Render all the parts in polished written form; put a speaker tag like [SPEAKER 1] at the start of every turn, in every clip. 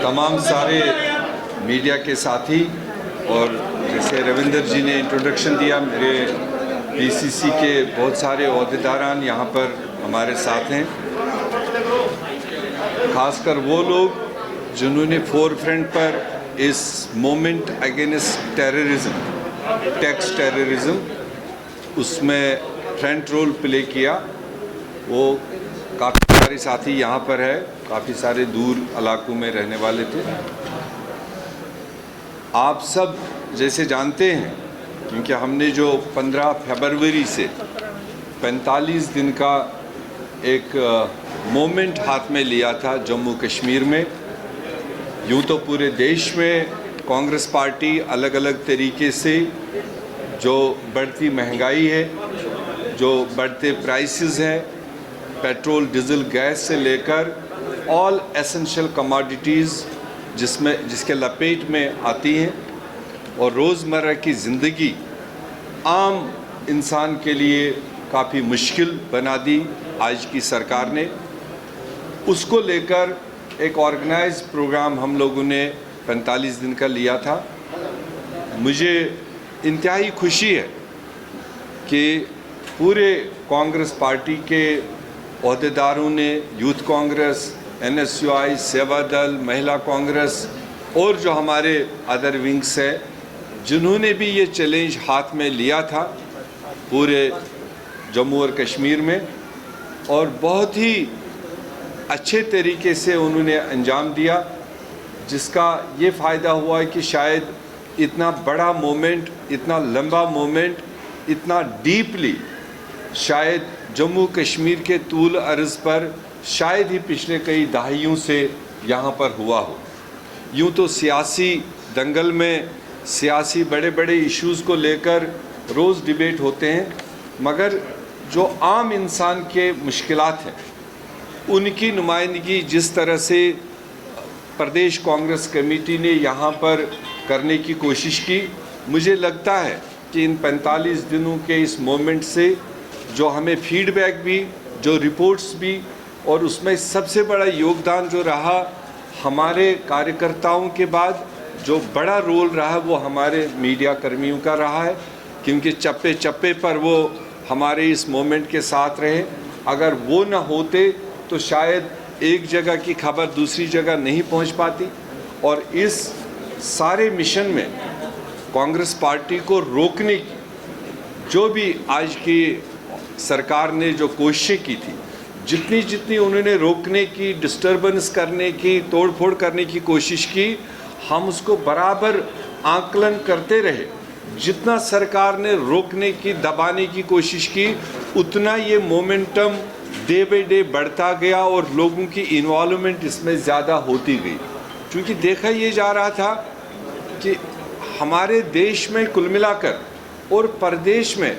[SPEAKER 1] तमाम सारे मीडिया के साथी और जैसे रविंदर जी ने इंट्रोडक्शन दिया, मेरे पीसीसी के बहुत सारे ओहदेदारान यहाँ पर हमारे साथ हैं, खासकर वो लोग जिन्होंने फोरफ्रंट पर इस moment against terrorism, tax terrorism, उसमें फ्रंट रोल प्ले किया। वो काफ़ी सारे साथी यहाँ पर है, काफ़ी सारे दूर इलाकों में रहने वाले थे। आप सब जैसे जानते हैं, क्योंकि हमने जो 15 फरवरी से 45 दिन का एक मोमेंट हाथ में लिया था जम्मू कश्मीर में। यूँ तो पूरे देश में कांग्रेस पार्टी अलग अलग तरीके से जो बढ़ती महंगाई है, जो बढ़ते प्राइसेस हैं, पेट्रोल डीजल गैस से लेकर ऑल एसेंशियल कमोडिटीज़ जिसके लपेट में आती हैं और रोज़मर्रा की ज़िंदगी आम इंसान के लिए काफ़ी मुश्किल बना दी आज की सरकार ने। उसको लेकर एक ऑर्गेनाइज प्रोग्राम हम लोगों ने 45 दिन का लिया था। मुझे इंतहाई खुशी है कि पूरे कांग्रेस पार्टी के ओहदेदारों ने, यूथ कांग्रेस, NSUI, सेवा दल, महिला कांग्रेस और जो हमारे अदर विंग्स हैं, जिन्होंने भी ये चैलेंज हाथ में लिया था पूरे जम्मू और कश्मीर में, और बहुत ही अच्छे तरीके से उन्होंने अंजाम दिया, जिसका ये फ़ायदा हुआ कि शायद इतना बड़ा मोमेंट, इतना लंबा मोमेंट, इतना डीपली शायद जम्मू कश्मीर के तूल अर्ज़ पर शायद ही पिछले कई दहाइयों से यहाँ पर हुआ हो। यूँ तो सियासी दंगल में सियासी बड़े बड़े इश्यूज़ को लेकर रोज़ डिबेट होते हैं, मगर जो आम इंसान के मुश्किलात हैं उनकी नुमाइंदगी जिस तरह से प्रदेश कांग्रेस कमेटी ने यहाँ पर करने की कोशिश की, मुझे लगता है कि इन 45 दिनों के इस मोमेंट से जो हमें फीडबैक भी, जो रिपोर्ट्स भी, और उसमें सबसे बड़ा योगदान जो रहा हमारे कार्यकर्ताओं के बाद जो बड़ा रोल रहा वो हमारे मीडिया कर्मियों का रहा है, क्योंकि चप्पे चप्पे पर वो हमारे इस मोमेंट के साथ रहे। अगर वो ना होते तो शायद एक जगह की खबर दूसरी जगह नहीं पहुंच पाती। और इस सारे मिशन में कांग्रेस पार्टी को रोकने की जो भी आज की सरकार ने जो कोशिशें की थी, जितनी उन्होंने रोकने की, डिस्टर्बेंस करने की, तोड़फोड़ करने की कोशिश की, हम उसको बराबर आकलन करते रहे। जितना सरकार ने रोकने की, दबाने की कोशिश की, उतना ये मोमेंटम डे बाय डे बढ़ता गया और लोगों की इन्वॉल्वमेंट इसमें ज़्यादा होती गई। क्योंकि देखा ये जा रहा था कि हमारे देश में कुल मिलाकर और प्रदेश में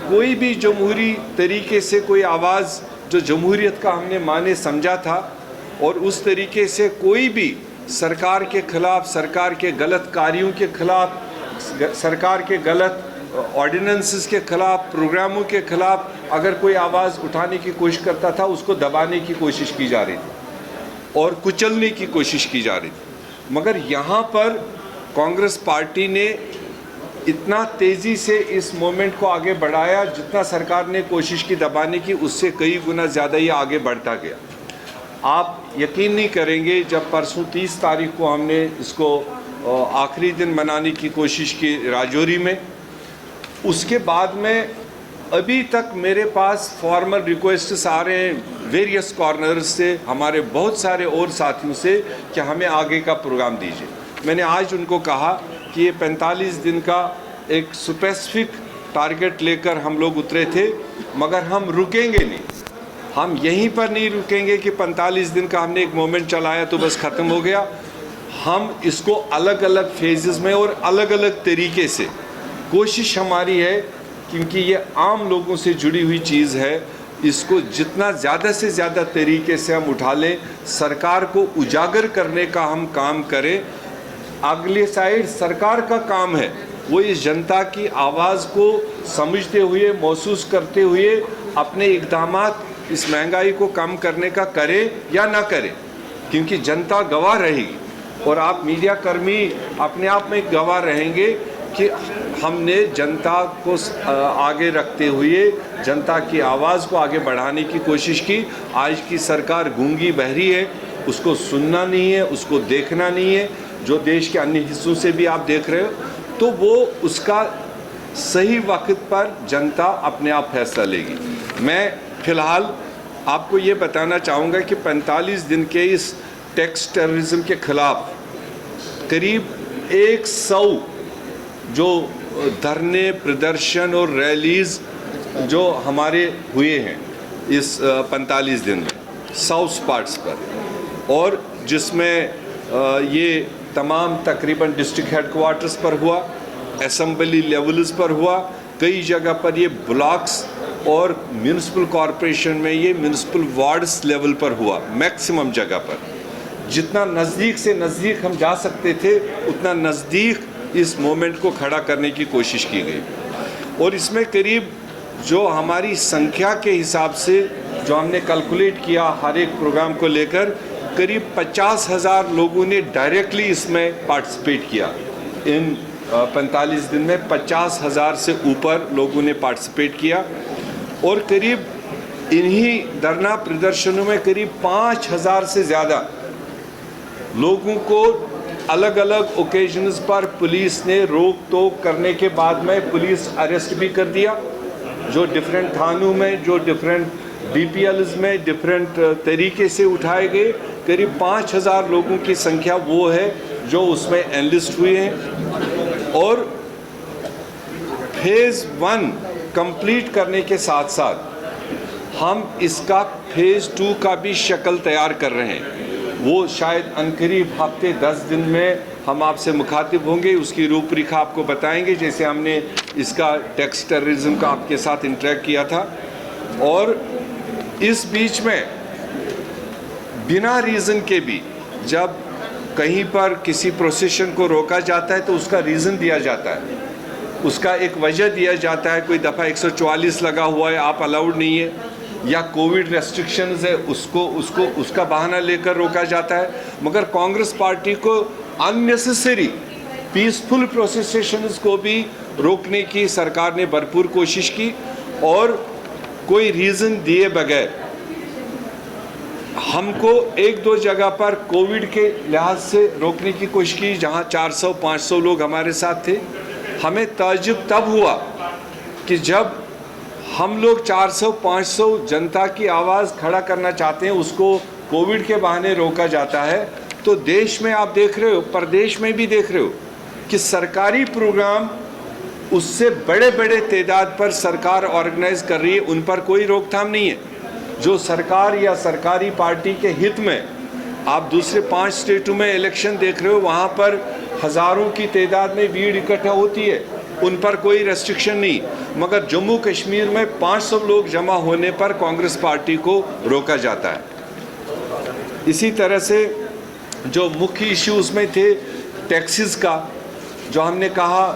[SPEAKER 1] कोई भी जमहूरी तरीके से कोई आवाज़ जो जमहूरियत का हमने माने समझा था, और उस तरीके से कोई भी सरकार के खिलाफ, सरकार के गलत कार्यों के खिलाफ, सरकार के गलत ऑर्डिनेंसेस के खिलाफ, प्रोग्रामों के खिलाफ अगर कोई आवाज़ उठाने की कोशिश करता था, उसको दबाने की कोशिश की जा रही थी और कुचलने की कोशिश की जा रही थी। मगर यहाँ पर कांग्रेस पार्टी ने इतना तेज़ी से इस मोमेंट को आगे बढ़ाया, जितना सरकार ने कोशिश की दबाने की, उससे कई गुना ज़्यादा ये आगे बढ़ता गया। आप यकीन नहीं करेंगे, जब परसों 30 तारीख को हमने इसको आखिरी दिन मनाने की कोशिश की राजौरी में, उसके बाद में अभी तक मेरे पास फॉर्मल रिक्वेस्ट्स आ रहे हैं वेरियस कॉर्नर्स से, हमारे बहुत सारे और साथियों से, कि हमें आगे का प्रोग्राम दीजिए। मैंने आज उनको कहा कि ये 45 दिन का एक स्पेसिफिक टारगेट लेकर हम लोग उतरे थे, मगर हम रुकेंगे नहीं। हम यहीं पर नहीं रुकेंगे कि 45 दिन का हमने एक मोमेंट चलाया तो बस ख़त्म हो गया। हम इसको अलग अलग फेजेस में और अलग अलग तरीके से, कोशिश हमारी है, क्योंकि ये आम लोगों से जुड़ी हुई चीज़ है, इसको जितना ज़्यादा से ज़्यादा तरीके से हम उठा लें, सरकार को उजागर करने का हम काम करें। अगली साइड सरकार का काम है वो इस जनता की आवाज़ को समझते हुए, महसूस करते हुए अपने इक़दामात इस महंगाई को कम करने का करे या ना करे, क्योंकि जनता गवाह रहेगी। और आप मीडिया कर्मी अपने आप में गवाह रहेंगे कि हमने जनता को आगे रखते हुए जनता की आवाज़ को आगे बढ़ाने की कोशिश की। आज की सरकार गूंगी बहरी है, उसको सुनना नहीं है, उसको देखना नहीं है। जो देश के अन्य हिस्सों से भी आप देख रहे हो, तो वो उसका सही वक्त पर जनता अपने आप फैसला लेगी। मैं फिलहाल आपको ये बताना चाहूँगा कि 45 दिन के इस टैक्स टेररिज्म के खिलाफ करीब 100 जो धरने, प्रदर्शन और रैलीज़ जो हमारे हुए हैं इस 45 दिन में 100 स्पॉट्स पर, और जिसमें ये तमाम तकरीबन डिस्ट्रिक्ट हेडक्वार्टर्स पर हुआ, असेंबली लेवल्स पर हुआ, कई जगह पर ये ब्लॉक्स और म्यूनिसिपल कॉरपोरेशन में ये म्यूनिसिपल वार्ड्स लेवल पर हुआ। मैक्सिमम जगह पर जितना नज़दीक से नज़दीक हम जा सकते थे उतना नज़दीक इस मोमेंट को खड़ा करने की कोशिश की गई। और इसमें करीब जो हमारी संख्या के हिसाब से जो हमने कैलकुलेट किया हर एक प्रोग्राम को लेकर, करीब 50,000 लोगों ने डायरेक्टली इसमें पार्टिसिपेट किया। इन 45 दिन में 50,000 से ऊपर लोगों ने पार्टिसिपेट किया, और करीब इन्हीं धरना प्रदर्शनों में करीब 5,000 से ज़्यादा लोगों को अलग अलग ओकेजन्स पर पुलिस ने रोक टोक करने के बाद में पुलिस अरेस्ट भी कर दिया। जो डिफरेंट थानों में, जो डिफरेंट DPLs में डिफरेंट तरीके से उठाए गए, करीब 5,000 लोगों की संख्या वो है जो उसमें एनलिस्ट हुए हैं। और फेज़ 1 कंप्लीट करने के साथ साथ हम इसका फेज़ 2 का भी शक्ल तैयार कर रहे हैं। वो शायद अनकरीब हफ्ते 10 दिन में हम आपसे मुखातिब होंगे, उसकी रूपरेखा आपको बताएंगे, जैसे हमने इसका टैक्स टेररिज्म का आपके साथ इंटरेक्ट किया था। और इस बीच में बिना रीज़न के भी जब कहीं पर किसी प्रोसेशन को रोका जाता है तो उसका रीज़न दिया जाता है, उसका एक वजह दिया जाता है। कोई दफ़ा 144 लगा हुआ है, आप अलाउड नहीं है, या कोविड रेस्ट्रिक्शंस है, उसका बहाना लेकर रोका जाता है। मगर कांग्रेस पार्टी को अननेसेसरी पीसफुल प्रोसेशंस को भी रोकने की सरकार ने भरपूर कोशिश की, और कोई रीज़न दिए बगैर हमको 1-2 जगह पर कोविड के लिहाज से रोकने की कोशिश की, जहां 400-500 लोग हमारे साथ थे। हमें ताज्जुब तब हुआ कि जब हम लोग 400-500 जनता की आवाज़ खड़ा करना चाहते हैं, उसको कोविड के बहाने रोका जाता है। तो देश में आप देख रहे हो, प्रदेश में भी देख रहे हो कि सरकारी प्रोग्राम उससे बड़े बड़े तादाद पर सरकार ऑर्गेनाइज कर रही है, उन पर कोई रोकथाम नहीं है। जो सरकार या सरकारी पार्टी के हित में, आप दूसरे 5 स्टेटों में इलेक्शन देख रहे हो, वहाँ पर हज़ारों की तादाद में भीड़ इकट्ठा होती है, उन पर कोई रेस्ट्रिक्शन नहीं। मगर जम्मू कश्मीर में 500 लोग जमा होने पर कांग्रेस पार्टी को रोका जाता है। इसी तरह से जो मुख्य इश्यूज में थे टैक्सेस का, जो हमने कहा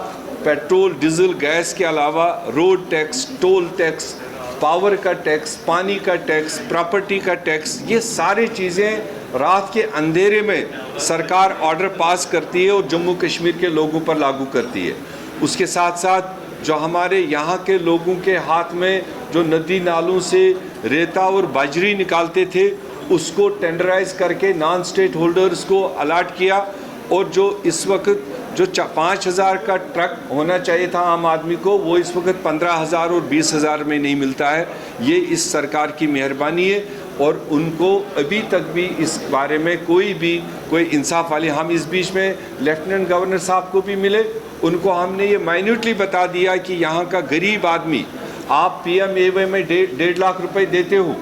[SPEAKER 1] पेट्रोल, डीजल, गैस के अलावा road tax, toll tax, power का टैक्स, पानी का टैक्स, प्रॉपर्टी का टैक्स, ये सारी चीज़ें रात के अंधेरे में सरकार ऑर्डर पास करती है और जम्मू कश्मीर के लोगों पर लागू करती है। उसके साथ साथ जो हमारे यहाँ के लोगों के हाथ में जो नदी नालों से रेता और बाजरी निकालते थे, उसको टेंडराइज करके नॉन स्टेट होल्डर्स को अलाट किया। और जो इस वक्त जो 5,000 का ट्रक होना चाहिए था आम आदमी को, वो इस वक्त 15,000 और 20,000 में नहीं मिलता है। ये इस सरकार की मेहरबानी है, और उनको अभी तक भी इस बारे में कोई इंसाफ वाली। हम इस बीच में लेफ्टिनेंट गवर्नर साहब को भी मिले, उनको हमने ये माइन्यूटली बता दिया कि यहाँ का गरीब आदमी, आप PMAY में 1.5 लाख रुपए देते हो,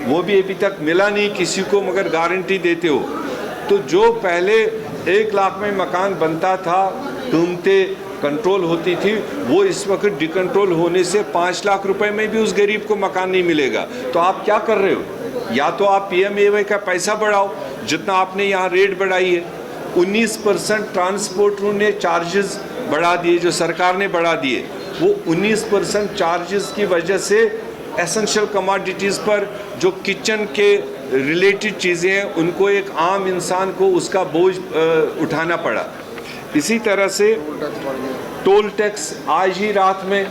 [SPEAKER 1] वो भी अभी तक मिला नहीं किसी को, मगर गारंटी देते हो। तो जो पहले 1 लाख में मकान बनता था, कीमतें कंट्रोल होती थी, वो इस वक्त डिकंट्रोल होने से 5 लाख रुपए में भी उस गरीब को मकान नहीं मिलेगा। तो आप क्या कर रहे हो? या तो आप PMAY का पैसा बढ़ाओ, जितना आपने यहाँ रेट बढ़ाई है। 19% ट्रांसपोर्टरों ने चार्जेस बढ़ा दिए, जो सरकार ने बढ़ा दिए, वो 19% चार्जेस की वजह से एसेंशियल कमोडिटीज़ पर, जो किचन के रिलेटेड चीज़ें हैं उनको एक आम इंसान को उसका बोझ उठाना पड़ा। इसी तरह से टोल टैक्स आज ही रात में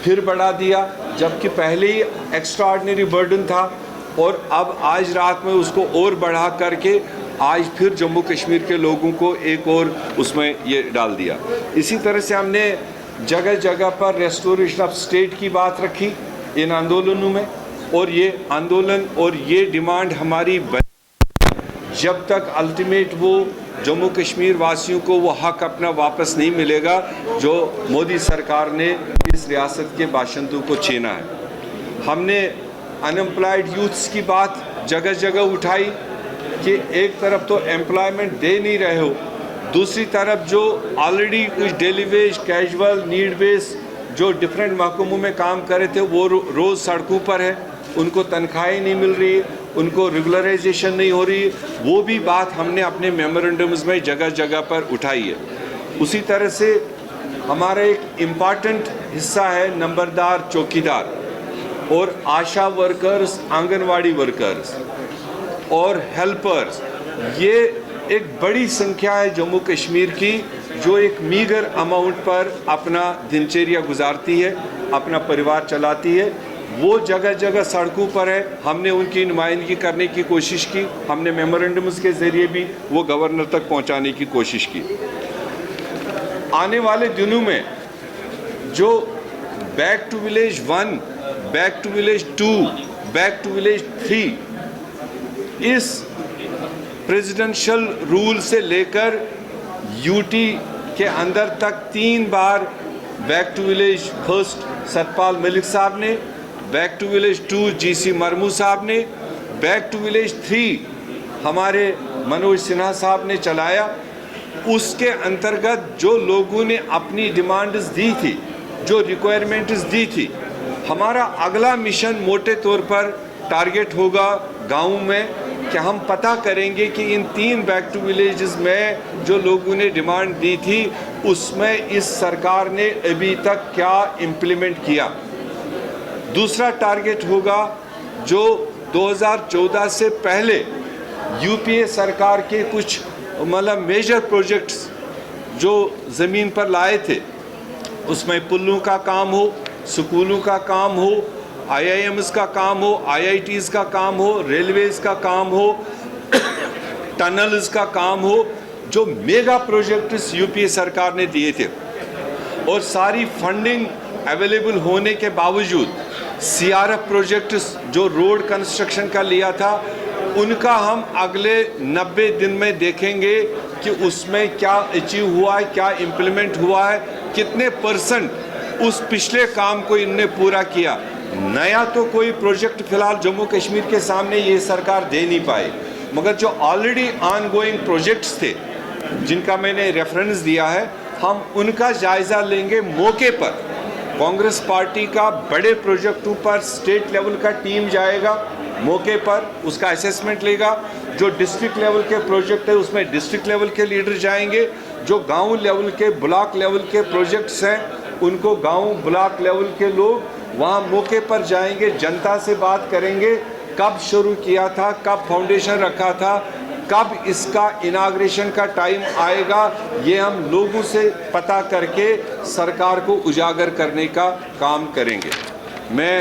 [SPEAKER 1] फिर बढ़ा दिया, जबकि पहले ही एक्स्ट्रा ऑर्डिनरी बर्डन था और अब आज रात में उसको और बढ़ा करके आज फिर जम्मू कश्मीर के लोगों को एक और उसमें ये डाल दिया। इसी तरह से हमने जगह जगह पर रेस्टोरेशन ऑफ स्टेट की बात रखी इन आंदोलनों में, और ये आंदोलन और ये डिमांड हमारी जब तक अल्टीमेट वो जम्मू कश्मीर वासियों को वो हक अपना वापस नहीं मिलेगा जो मोदी सरकार ने इस रियासत के बाशिंदों को छीना है। हमने अनएम्प्लॉयड यूथ्स की बात जगह जगह उठाई कि एक तरफ तो एम्प्लॉयमेंट दे नहीं रहे हो, दूसरी तरफ जो ऑलरेडी कुछ daily veg, casual, need base जो डिफरेंट महकमों में काम कर रहे थे वो रोज़ सड़कों पर है, उनको तनख्वाहें नहीं मिल रही, उनको रेगुलराइजेशन नहीं हो रही। वो भी बात हमने अपने मेमोरेंडम्स में जगह जगह पर उठाई है। उसी तरह से हमारा एक इम्पॉर्टेंट हिस्सा है नंबरदार चौकीदार और आशा वर्कर्स, आंगनवाड़ी वर्कर्स और हेल्पर्स। ये एक बड़ी संख्या है जम्मू कश्मीर की जो एक मीगर अमाउंट पर अपना दिनचर्या गुजारती है, अपना परिवार चलाती है। वो जगह जगह सड़कों पर है। हमने उनकी नुमाइंदगी करने की कोशिश की, हमने मेमोरेंडम्स के ज़रिए भी वो गवर्नर तक पहुंचाने की कोशिश की। आने वाले दिनों में जो back to village 1, back to village 2, back to village 3 इस प्रेसिडेंशियल रूल से लेकर यूटी के अंदर तक 3 बार back to village 1 Satpal Malik साहब ने, back to village 2 GC Murmu साहब ने, बैक टू विलेज 3 हमारे मनोज सिन्हा साहब ने चलाया। उसके अंतर्गत जो लोगों ने अपनी डिमांड्स दी थी, जो रिक्वायरमेंट्स दी थी, हमारा अगला मिशन मोटे तौर पर टारगेट होगा गाँव में कि हम पता करेंगे कि इन 3 बैक टू विलेजेस में जो लोगों ने डिमांड दी थी उसमें इस सरकार ने अभी तक क्या इम्प्लीमेंट किया। दूसरा टारगेट होगा जो 2014 से पहले यूपीए सरकार के कुछ मतलब मेजर प्रोजेक्ट्स जो ज़मीन पर लाए थे, उसमें पुलों का काम हो, स्कूलों का काम हो, IIMs का काम हो, IITs का काम हो, रेलवेज का काम हो, टनल्स का काम हो, जो मेगा प्रोजेक्ट्स यूपीए सरकार ने दिए थे और सारी फंडिंग अवेलेबल होने के बावजूद CRF प्रोजेक्ट्स जो रोड कंस्ट्रक्शन का लिया था उनका हम अगले 90 दिन में देखेंगे कि उसमें क्या अचीव हुआ है, क्या इम्प्लीमेंट हुआ है, कितने % उस पिछले काम को इनने पूरा किया। नया तो कोई प्रोजेक्ट फिलहाल जम्मू कश्मीर के सामने ये सरकार दे नहीं पाई, मगर जो ऑलरेडी ऑनगोइंग प्रोजेक्ट्स थे जिनका मैंने रेफरेंस दिया है, हम उनका जायज़ा लेंगे मौके पर। कांग्रेस पार्टी का बड़े प्रोजेक्टों पर स्टेट लेवल का टीम जाएगा, मौके पर उसका असेसमेंट लेगा। जो डिस्ट्रिक्ट लेवल के प्रोजेक्ट है उसमें डिस्ट्रिक्ट लेवल के लीडर जाएंगे। जो गांव लेवल के, ब्लॉक लेवल के प्रोजेक्ट्स हैं उनको गांव ब्लॉक लेवल के लोग वहाँ मौके पर जाएंगे, जनता से बात करेंगे, कब शुरू किया था, कब फाउंडेशन रखा था, कब इसका इनाग्रेशन का टाइम आएगा, ये हम लोगों से पता करके सरकार को उजागर करने का काम करेंगे। मैं